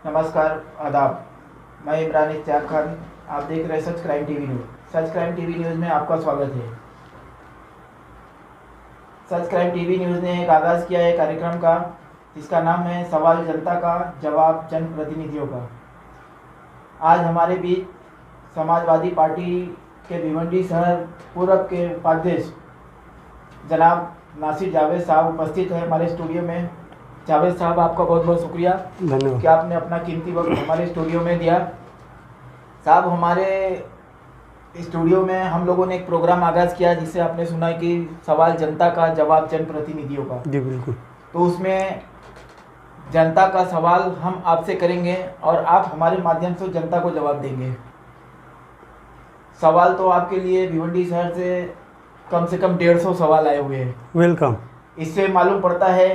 नमस्कार, आदाब। मैं इमरान इत्याग खान। आप देख रहे हैं सच क्राइम टीवी न्यूज़। सच क्राइम टीवी न्यूज़ में आपका स्वागत है। सच क्राइम टीवी न्यूज़ ने एक आगाज़ किया है कार्यक्रम का, जिसका नाम है सवाल जनता का, जवाब जनप्रतिनिधियों का। आज हमारे बीच समाजवादी पार्टी के भिवंडी शहर पूर्व के उपाध्यक्ष जनाब नासिर जावेद साहब उपस्थित हैं हमारे स्टूडियो में। जावेद साहब, आपका बहुत बहुत शुक्रिया कि आपने अपना कीमती वक्त हमारे स्टूडियो में दिया। साहब, हमारे स्टूडियो में हम लोगों ने एक प्रोग्राम आगाज़ किया जिससे आपने सुना कि सवाल जनता का, जवाब जनप्रतिनिधियों का। जी बिल्कुल। तो उसमें जनता का सवाल हम आपसे करेंगे और आप हमारे माध्यम से जनता को जवाब देंगे। सवाल तो आपके लिए भिवंडी शहर से कम 150 सवाल आए हुए हैं। वेलकम। इससे मालूम पड़ता है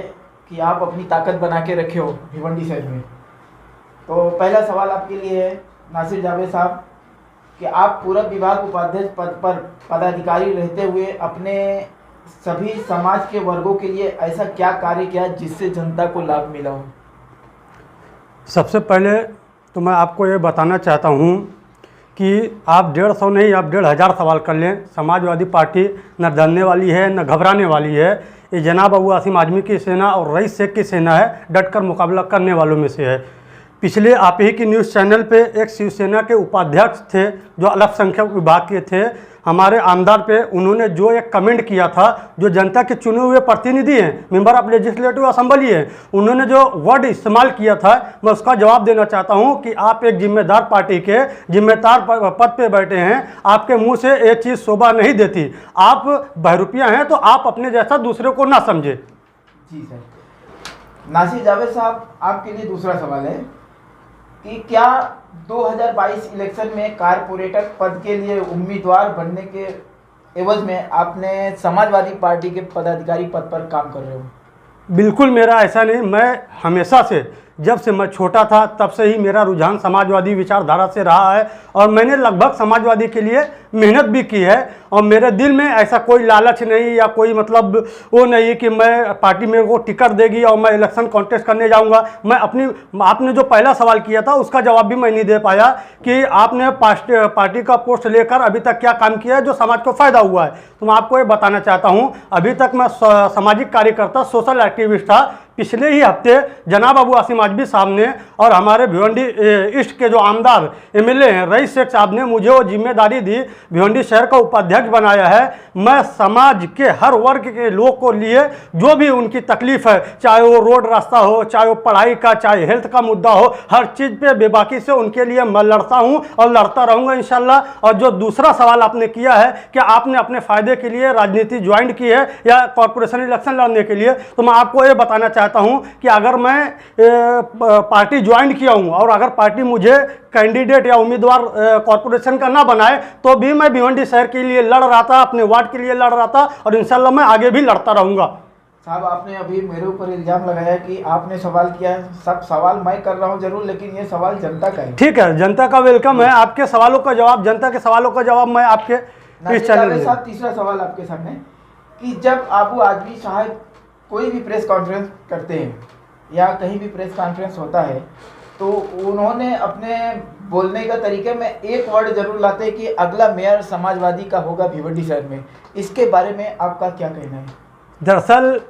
कि आप अपनी ताकत बना के रखे हो भिवंडी शहर में। तो पहला सवाल आपके लिए है नासिर जावेद साहब, कि आप पूरब विभाग उपाध्यक्ष पद पर पदाधिकारी रहते हुए अपने सभी समाज के वर्गों के लिए ऐसा क्या कार्य किया जिससे जनता को लाभ मिला हो? सबसे पहले तो मैं आपको ये बताना चाहता हूँ कि आप 150 नहीं, आप 1500 सवाल कर लें। समाजवादी पार्टी न डरने वाली है न घबराने वाली है। ये जनाब अबू आसिम आजमी की सेना और रईस शेख की सेना है, डट कर मुकाबला करने वालों में से है। पिछले आप ही की न्यूज़ चैनल पे एक शिवसेना के उपाध्यक्ष थे जो अल्पसंख्यक विभाग के थे, हमारे आमदार पे उन्होंने जो एक कमेंट किया था, जो जनता के चुने हुए प्रतिनिधि हैं, मेंबर ऑफ लेजिस्लेटिव असेंबली हैं, उन्होंने जो वर्ड इस्तेमाल किया था, मैं उसका जवाब देना चाहता हूं कि आप एक जिम्मेदार पार्टी के जिम्मेदार पद पे बैठे हैं, आपके मुंह से ये चीज़ शोभा नहीं देती। आप बहरूपिया हैं तो आप अपने जैसा दूसरे को ना समझे। जी सर। नासिर जावेद साहब, आपके लिए दूसरा सवाल है कि क्या 2022 इलेक्शन में कारपोरेटर पद के लिए उम्मीदवार बनने के एवज में आपने समाजवादी पार्टी के पदाधिकारी पद पर काम कर रहे हो? बिल्कुल मेरा ऐसा नहीं। मैं हमेशा से, जब से मैं छोटा था तब से ही मेरा रुझान समाजवादी विचारधारा से रहा है और मैंने लगभग समाजवादी के लिए मेहनत भी की है। और मेरे दिल में ऐसा कोई लालच नहीं या कोई मतलब वो नहीं कि मैं पार्टी मेरे को टिकट देगी और मैं इलेक्शन कॉन्टेस्ट करने जाऊंगा। मैं अपनी, आपने जो पहला सवाल किया था उसका जवाब भी मैं नहीं दे पाया कि आपने पार्टी का पोस्ट लेकर अभी तक क्या काम किया है जो समाज को फ़ायदा हुआ है। तो मैं आपको ये बताना चाहता हूँ, अभी तक मैं सामाजिक कार्यकर्ता, सोशल एक्टिविस्ट था। पिछले ही हफ्ते जनाब अबू आसिम आजमी साहब ने और हमारे भिवंडी ईस्ट के जो आमदार एमएलए हैं रईस शेख साहब ने मुझे वो जिम्मेदारी दी, भिवंडी शहर का उपाध्यक्ष बनाया है। मैं समाज के हर वर्ग के लोग को लिए जो भी उनकी तकलीफ़ है, चाहे वो रोड रास्ता हो, चाहे वो पढ़ाई का, चाहे हेल्थ का मुद्दा हो, हर चीज़ पे बेबाकी से उनके लिए मैं लड़ता हूँ और लड़ता रहूँगा इंशाल्लाह। और जो दूसरा सवाल आपने किया है कि आपने अपने फ़ायदे के लिए राजनीति ज्वाइन की है या कॉरपोरेशन इलेक्शन लड़ने के लिए, तो मैं आपको ये बताना चाहता हूं कि अगर मैं पार्टी ज्वाइन किया हूं और अगर पार्टी मुझे कैंडिडेट या उम्मीदवार कॉरपोरेशन का ना बनाए तो भी मैं भिवंडी शहर के लिए लड़ रहा था, अपने वार्ड के लिए लड़ रहा था और इंशाल्लाह मैं आगे भी लड़ता रहूंगा। साहब, आपने अभी मेरे ऊपर इल्जाम लगाया कि आपने सवाल किया है। सब सवाल मैं कर रहा हूं जरूर, लेकिन ये सवाल जनता का है। ठीक है, जनता का वेलकम है। आपके सवालों का जवाब, जनता के सवालों का जवाब मैं आपके इस चैनल में। साहब, तीसरा सवाल आपके सामने कि जब अबू आजमी साहब कोई भी प्रेस कॉन्फ्रेंस करते हैं या कहीं भी प्रेस कॉन्फ्रेंस होता है तो उन्होंने अपने बोलने का तरीके में एक वर्ड जरूर लाते हैं कि अगला मेयर समाजवादी का होगा भिवंडी शहर में। इसके बारे में आपका क्या कहना है? दरअसल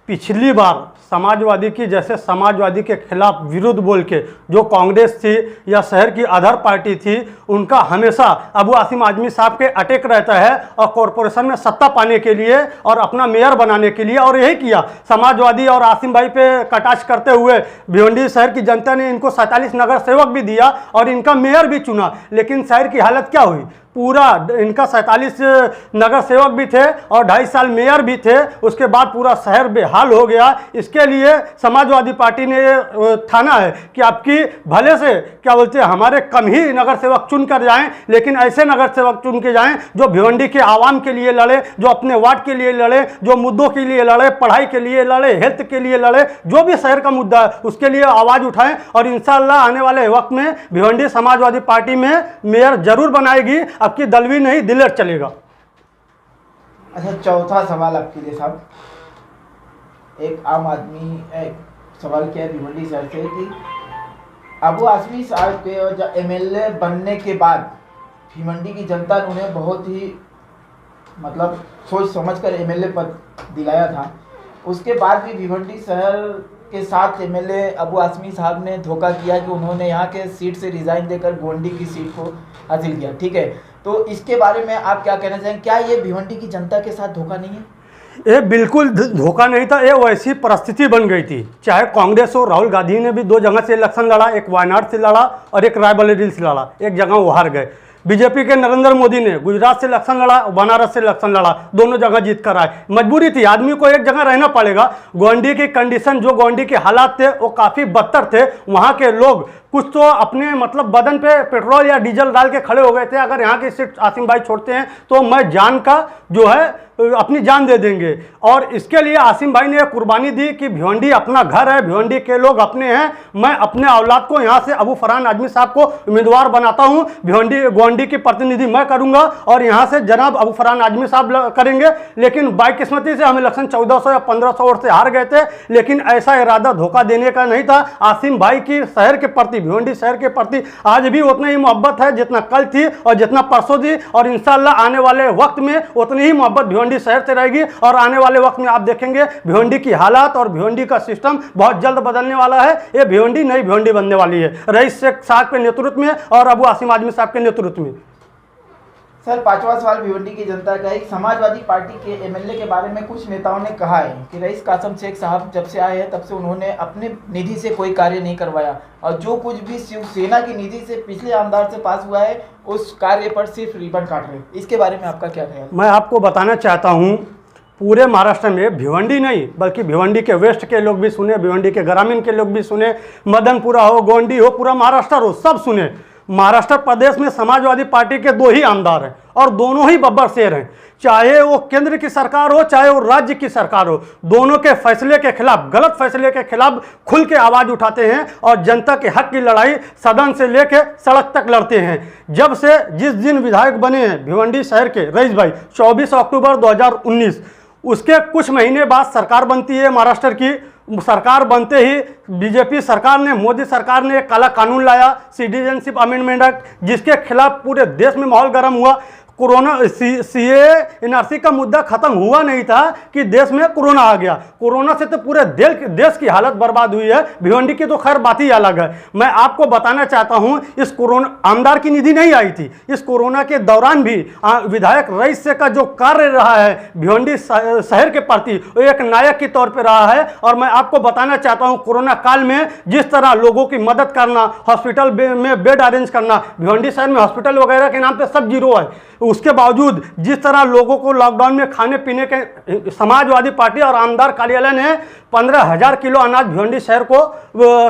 पिछली बार समाजवादी की, जैसे समाजवादी के खिलाफ विरुद्ध बोल के जो कांग्रेस थी या शहर की अदर पार्टी थी, उनका हमेशा अबू आसिम आजमी साहब के अटैक रहता है और कॉरपोरेशन में सत्ता पाने के लिए और अपना मेयर बनाने के लिए, और यही किया। समाजवादी और आसिम भाई पे कटाक्ष करते हुए भिवंडी शहर की जनता ने इनको 47 नगर सेवक भी दिया और इनका मेयर भी चुना। लेकिन शहर की हालत क्या हुई? पूरा इनका 47 नगर सेवक भी थे और 2.5 साल मेयर भी थे, उसके बाद पूरा शहर बेहाल हो गया। इसके लिए समाजवादी पार्टी ने ये ठाना है कि आपकी भले से क्या बोलते हैं, हमारे कम ही नगर सेवक चुन कर जाएं, लेकिन ऐसे नगर सेवक चुन के जाएं जो भिवंडी के आवाम के लिए लड़े, जो अपने वार्ड के लिए लड़े, जो मुद्दों के लिए लड़े, पढ़ाई के लिए लड़े, हेल्थ के लिए लड़े, जो भी शहर का मुद्दा है उसके लिए आवाज़ उठाएं। और इंशाअल्लाह आने वाले वक्त में भिवंडी समाजवादी पार्टी में मेयर जरूर बनाएगी। आपकी दलवी नहीं, दिलेर चलेगा। अच्छा, चौथा सवाल आपके लिए साहब। एक आम आदमी एक सवाल किया है भिवंडी शहर से कि अबू आसमी साहब के एमएलए बनने के बाद भिवंडी की जनता ने उन्हें बहुत ही मतलब सोच समझकर एमएलए पद दिलाया था। उसके बाद भी भिवंडी शहर के साथ एमएलए अबू आसमी साहब ने धोखा किया कि उन्होंने यहाँ के सीट से रिज़ाइन देकर गोंडी की सीट को हासिल किया। ठीक है, तो इसके बारे में आप क्या कहना चाहेंगे? क्या ये भिवंडी की जनता के साथ धोखा नहीं है? ये बिल्कुल धोखा नहीं था, ये वैसी परिस्थिति बन गई थी। चाहे कांग्रेस हो, राहुल गांधी ने भी 2 जगह से इलेक्शन लड़ा, एक वायनाड से लड़ा और एक रायबरेली से लड़ा, एक जगह वो हार गए। बीजेपी के नरेंद्र मोदी ने गुजरात से इलेक्शन लड़ा, बनारस से इलेक्शन लड़ा, दोनों जगह जीत कर आए। मजबूरी थी, आदमी को एक जगह रहना पड़ेगा। गोंडी की कंडीशन, जो गोंडी के हालात थे वो काफ़ी बदतर थे। वहाँ के लोग कुछ तो अपने मतलब बदन पे पेट्रोल या डीजल डाल के खड़े हो गए थे, अगर यहाँ की सीट आसिम भाई छोड़ते हैं तो मैं जान का जो है अपनी जान दे देंगे। और इसके लिए आसिम भाई ने कुर्बानी दी कि भिवंडी अपना घर है, भिवंडी के लोग अपने हैं, मैं अपने औलाद को यहाँ से अबू फरहान आजमी साहब को उम्मीदवार बनाता हूँ, भिवंडी गोंडी की प्रतिनिधि मैं करूँगा और यहाँ से जनाब अबू फरहान आजमी साहब करेंगे। लेकिन बाइकिस्मती से हम इलेक्शन 1400 या 1500 वोट से हार गए थे, लेकिन ऐसा इरादा धोखा देने का नहीं था। आसिम भाई की शहर के प्रति, भिवंडी शहर के प्रति आज भी उतना ही मोहब्बत है जितना कल थी और जितना परसों थी, और इंशाल्लाह आने वाले वक्त में उतनी ही मोहब्बत भिवंडी शहर से रहेगी। और आने वाले वक्त में आप देखेंगे भिवंडी की हालात और भिवंडी का सिस्टम बहुत जल्द बदलने वाला है। ये भिवंडी नई भिवंडी बनने वाली है, रईस शेख साहब के नेतृत्व में और अबू आसिम आजमी साहब के नेतृत्व में। सर, 5वां सवाल भिवंडी की जनता का। एक समाजवादी पार्टी के एमएलए के बारे में कुछ नेताओं ने कहा है कि रईस कासम शेख साहब जब से आए हैं तब से उन्होंने अपने निधि से कोई कार्य नहीं करवाया, और जो कुछ भी शिवसेना की निधि से पिछले आमदार से पास हुआ है उस कार्य पर सिर्फ रिबन काट रहे हैं। इसके बारे में आपका क्या ख्याल? मैं आपको बताना चाहता हूँ, पूरे महाराष्ट्र में भिवंडी नहीं बल्कि भिवंडी के वेस्ट के लोग भी सुने, भिवंडी के ग्रामीण के लोग भी सुने, मदनपुरा हो, गोंडी हो, पूरा महाराष्ट्र हो, सब सुने। महाराष्ट्र प्रदेश में समाजवादी पार्टी के 2 ही आमदार हैं और दोनों ही बब्बर शेर हैं। चाहे वो केंद्र की सरकार हो चाहे वो राज्य की सरकार हो, दोनों के फैसले के खिलाफ, गलत फैसले के खिलाफ खुल के आवाज़ उठाते हैं और जनता के हक की लड़ाई सदन से लेकर सड़क तक लड़ते हैं। जब से जिस दिन विधायक बने हैं भिवंडी शहर के रईस भाई 24 अक्टूबर 2019, उसके कुछ महीने बाद सरकार बनती है महाराष्ट्र की। सरकार बनते ही बीजेपी सरकार ने, मोदी सरकार ने एक काला कानून लाया, सिटीजनशिप अमेंडमेंट एक्ट, जिसके खिलाफ पूरे देश में माहौल गर्म हुआ। कोरोना सीए एनआरसी का मुद्दा खत्म हुआ नहीं था कि देश में कोरोना आ गया। कोरोना से तो पूरे देश की हालत बर्बाद हुई है। भिवंडी की तो खैर बात ही अलग है। मैं आपको बताना चाहता हूं, इस कोरोना आमदार की निधि नहीं आई थी। इस कोरोना के दौरान भी विधायक रईस शेख का जो कार्य रहा है भिवंडी शहर के प्रति, वो एक नायक के तौर पर रहा है। और मैं आपको बताना चाहता हूँ, कोरोना काल में जिस तरह लोगों की मदद करना, हॉस्पिटल में बेड अरेंज करना, भिवंडी शहर में हॉस्पिटल वगैरह के नाम पर सब जीरो है। उसके बावजूद जिस तरह लोगों को लॉकडाउन में खाने पीने के समाजवादी पार्टी और आमदार कार्यालय ने 15,000 किलो अनाज भिवंडी शहर को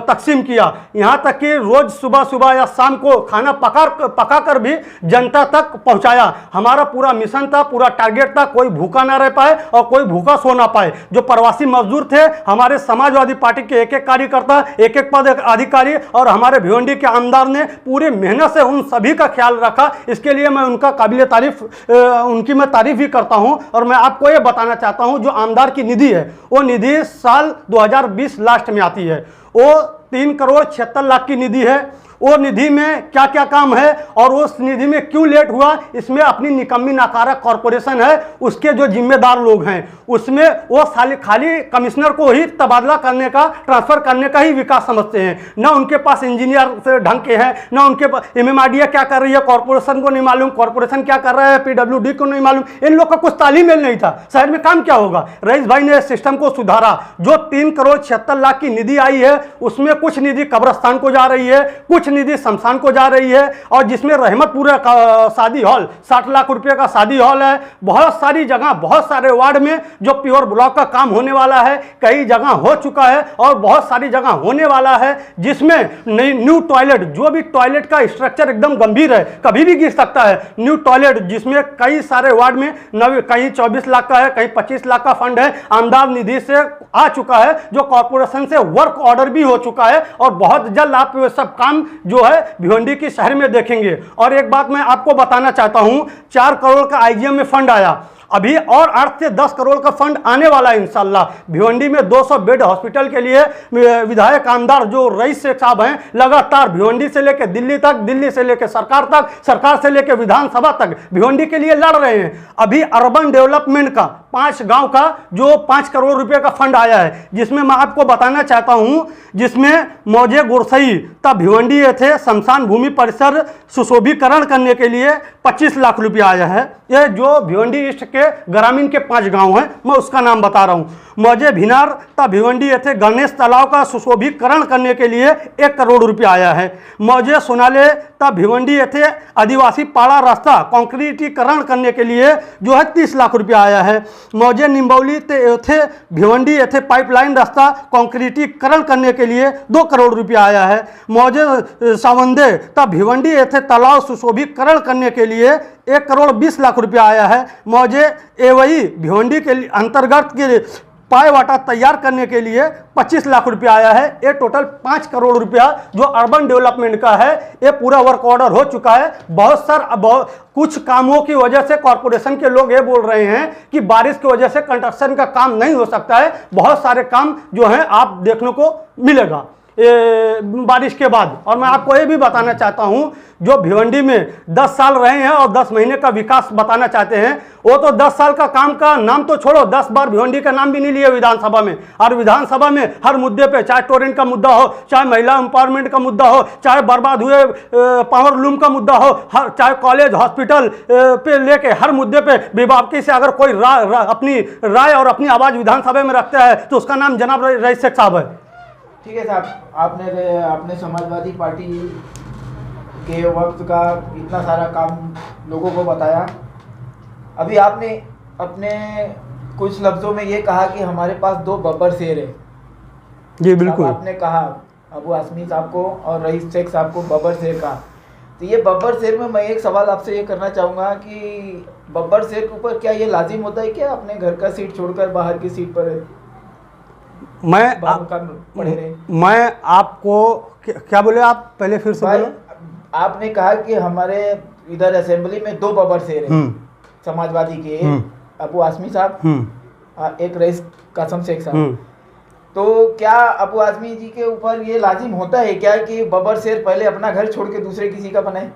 तकसीम किया। यहाँ तक कि रोज सुबह सुबह या शाम को खाना पका कर भी जनता तक पहुँचाया। हमारा पूरा मिशन था, पूरा टारगेट था, कोई भूखा ना रह पाए और कोई भूखा सो ना पाए। जो प्रवासी मजदूर थे, हमारे समाजवादी पार्टी के एक कार्यकर्ता, एक पद अधिकारी और हमारे भिवंडी के आमदार ने पूरी मेहनत से उन सभी का ख्याल रखा। इसके लिए मैं उनका उनकी मैं तारीफ भी करता हूं। और मैं आपको ये बताना चाहता हूं, जो आमदार की निधि है वो निधि साल 2020 लास्ट में आती है। वो 3,76,00,000 की निधि है। वो निधि में क्या क्या काम है और उस निधि में क्यों लेट हुआ, इसमें अपनी निकम्मी नाकारा कॉरपोरेशन है, उसके जो जिम्मेदार लोग हैं, उसमें वो खाली कमिश्नर को ही तबादला करने का, ट्रांसफर करने का ही विकास समझते हैं। ना उनके पास इंजीनियर से ढंग के हैं, ना उनके पास MMRDA क्या कर रही है कॉरपोरेशन को नहीं मालूम, कॉरपोरेशन क्या कर रहा है PWD को नहीं मालूम। इन लोग का कुछ तालीमेल नहीं था, शहर में काम क्या होगा। रईस भाई ने सिस्टम को सुधारा। जो 3,76,00,000 की निधि आई है उसमें कुछ निधि कब्रस्तान को जा रही है, कुछ निधि शमशान को जा रही है, और जिसमें रहमतपुरा का शादी हॉल 60 लाख रुपए का शादी हॉल है। बहुत सारी जगह, बहुत सारे वार्ड में जो प्योर ब्लॉक का काम होने वाला है, कई जगह हो चुका है और बहुत सारी जगह होने वाला है, जिसमें न्यू टॉयलेट, जो भी टॉयलेट का स्ट्रक्चर एकदम गंभीर है, कभी भी गिर सकता है। न्यू टॉयलेट जिसमें कई सारे वार्ड में कहीं 24 लाख का है, कहीं 25 लाख का फंड है, आमदार निधि से आ चुका है, जो कॉर्पोरेशन से वर्क ऑर्डर भी हो चुका है। और बहुत जल्द आप सब काम जो है भिवंडी के शहर में देखेंगे। और एक बात मैं आपको बताना चाहता हूं, 4 करोड़ का IGM में फंड आया। अभी और 8 से 10 करोड़ का फंड आने वाला है इंशाल्लाह। भिवंडी में 200 बेड हॉस्पिटल के लिए विधायक आमदार जो रईस शेख साहब हैं लगातार भिवंडी से लेकर दिल्ली तक, दिल्ली से लेकर सरकार तक, सरकार से लेकर विधानसभा तक भिवंडी के लिए लड़ रहे हैं। अभी अर्बन डेवलपमेंट का 5 गांव का जो 5 करोड़ रुपए का फंड आया है, जिसमें मैं आपको बताना चाहता हूं, जिसमें मौजे गुरसई तब भिवंडी थे शमशान भूमि परिसर सुशोभीकरण करने के लिए 25 लाख रुपया आया है। यह जो भिवंडी ईस्ट के ग्रामीण के 5 गांव हैं, मैं उसका नाम बता रहा हूं। मौजे भिनार तब भिवंडी थे गणेश तालाब का सुशोभीकरण करने के लिए 1 करोड़ रुपया आया है। मौजे सोनाले तब भिवंडी थे आदिवासी पाड़ा रास्ता कंक्रीटीकरण करने के लिए जो है 30 लाख रुपया आया है। मौजे निम्बौली थे भिवंडी थे पाइपलाइन रास्ता कंक्रीटीकरण करने के लिए 2 करोड़ रुपया आया है। मौजे सावंदे तब भिवंडी थे तालाब सुशोभीकरण करने के लिए 1 करोड़ 20 लाख रुपया आया है। मौजे एवई भिवंडी के अंतर्गत के पाए वाटा तैयार करने के लिए 25 लाख रुपया आया है। ये टोटल 5 करोड़ रुपया जो अर्बन डेवलपमेंट का है, ये पूरा वर्क ऑर्डर हो चुका है। कुछ कामों की वजह से कॉरपोरेशन के लोग ये बोल रहे हैं कि बारिश की वजह से कंस्ट्रक्शन का काम नहीं हो सकता है। बहुत सारे काम जो हैं आप देखने को मिलेगा बारिश के बाद। और मैं आपको ये भी बताना चाहता हूं, जो भिवंडी में 10 साल रहे हैं और 10 महीने का विकास बताना चाहते हैं, वो तो 10 साल का काम का नाम तो छोड़ो, 10 बार भिवंडी का नाम भी नहीं लिया विधानसभा में। और विधानसभा में हर मुद्दे पे, चाहे टोरेंट का मुद्दा हो, चाहे महिला एम्पावरमेंट का मुद्दा हो, चाहे बर्बाद हुए पावर लूम का मुद्दा हो, चाहे कॉलेज हॉस्पिटल पे लेके हर मुद्दे पे बेबाकी से अगर कोई अपनी राय और अपनी आवाज़ विधानसभा में रखता है तो उसका नाम जनाब रईस शेख साहब है। ठीक है साहब, आपने समाजवादी पार्टी के वक्त का इतना सारा काम लोगों को बताया। अभी आपने अपने कुछ लफ्ज़ों में ये कहा कि हमारे पास 2 बब्बर शेर है। जी बिल्कुल, आपने कहा अबू आसमी साहब को और रईस शेख साहब को बब्बर शेर कहा। तो ये बब्बर शेर में मैं एक सवाल आपसे ये करना चाहूँगा कि बब्बर शेर के ऊपर क्या ये लाजिम होता है क्या अपने घर का सीट छोड़कर बाहर की सीट पर मैं आपको क्या बोले आप पहले फिर से बोलो। आपने कहा कि हमारे इधर असेंबली में 2 बब्बर शेर हैं समाजवादी के, अबू आसमी साहब, एक रईस कासम शेख साहब। तो क्या अबू आसमी जी के ऊपर ये लाजिम होता है क्या कि बब्बर शेर पहले अपना घर छोड़ के दूसरे किसी का बनाए?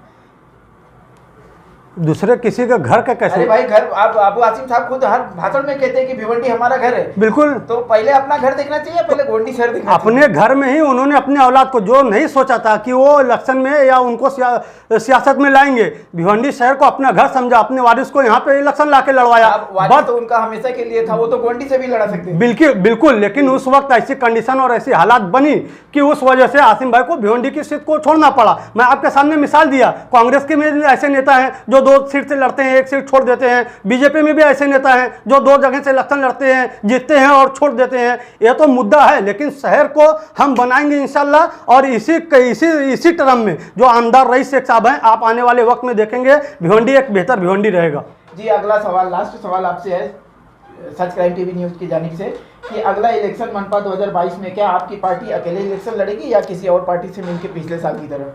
दूसरे किसी का घर का कैसे? अरे भाई, घर आप अबू आसिम साहब खुद हर भाषण में कहते हैं कि भिवंडी हमारा घर है। बिल्कुल, तो पहले अपना घर देखना चाहिए, पहले गोंडी शहर देखना अपने चाहिए। घर में ही उन्होंने अपने औलाद को, जो नहीं सोचा था कि वो इलेक्शन में या उनको सियासत में लाएंगे, भिवंडी शहर को अपना घर समझा, अपने वारिस को यहाँ पे इलेक्शन ला के लड़वाया। वारिस तो उनका हमेशा के लिए था, वो तो गोंडी से भी लड़ा सकते। बिल्कुल, लेकिन उस वक्त ऐसी कंडीशन और ऐसी हालात बनी कि उस वजह से आसिम भाई को भिवंडी की सीट को छोड़ना पड़ा। मैं आपके सामने मिसाल दिया, कांग्रेस के में ऐसे नेता हैं जो 2 सीट से लड़ते हैं, 1 सीट छोड़ देते हैं। बीजेपी में भी ऐसे नेता हैं जो 2 जगह से इलेक्शन लड़ते हैं, जीतते हैं और छोड़ देते हैं। यह तो मुद्दा है, लेकिन शहर को हम बनाएंगे इंशाल्लाह। और इसी टर्म में जो आमदार रईस शेख साहब हैं, आप आने वाले वक्त में देखेंगे भिवंडी एक बेहतर भिवंडी रहेगा। जी, अगला सवाल, लास्ट सवाल आपसे है सच क्राइम टीवी न्यूज़ की जानिब से कि अगला इलेक्शन मनपा 2022 में क्या आपकी पार्टी अकेले इलेक्शन लड़ेगी या किसी और पार्टी से मिलकर पिछले साल की तरह?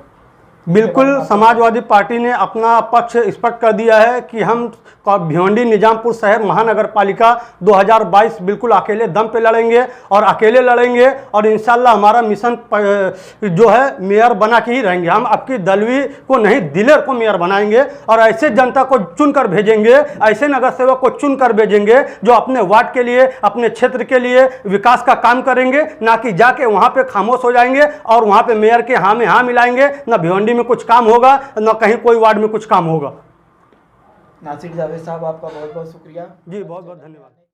बिल्कुल, समाजवादी पार्टी ने अपना पक्ष स्पष्ट कर दिया है कि हम भिवंडी निजामपुर शहर महानगर पालिका 2022 बिल्कुल अकेले दम पे लड़ेंगे और अकेले लड़ेंगे। और इंशाल्लाह हमारा मिशन जो है मेयर बना के ही रहेंगे। हम आपकी दलवी को नहीं, दिलेर को मेयर बनाएंगे और ऐसे जनता को चुनकर भेजेंगे, ऐसे नगर सेवक को चुनकर भेजेंगे जो अपने वार्ड के लिए, अपने क्षेत्र के लिए विकास का काम करेंगे, ना कि जाके वहाँ पे खामोश हो जाएंगे और वहाँ पे मेयर के हाँ में हाँ मिलाएंगे। ना भिवंडी में कुछ काम होगा, ना कहीं कोई वार्ड में कुछ काम होगा। नासिर जावेद साहब, आपका बहुत बहुत शुक्रिया। जी, बहुत बहुत धन्यवाद।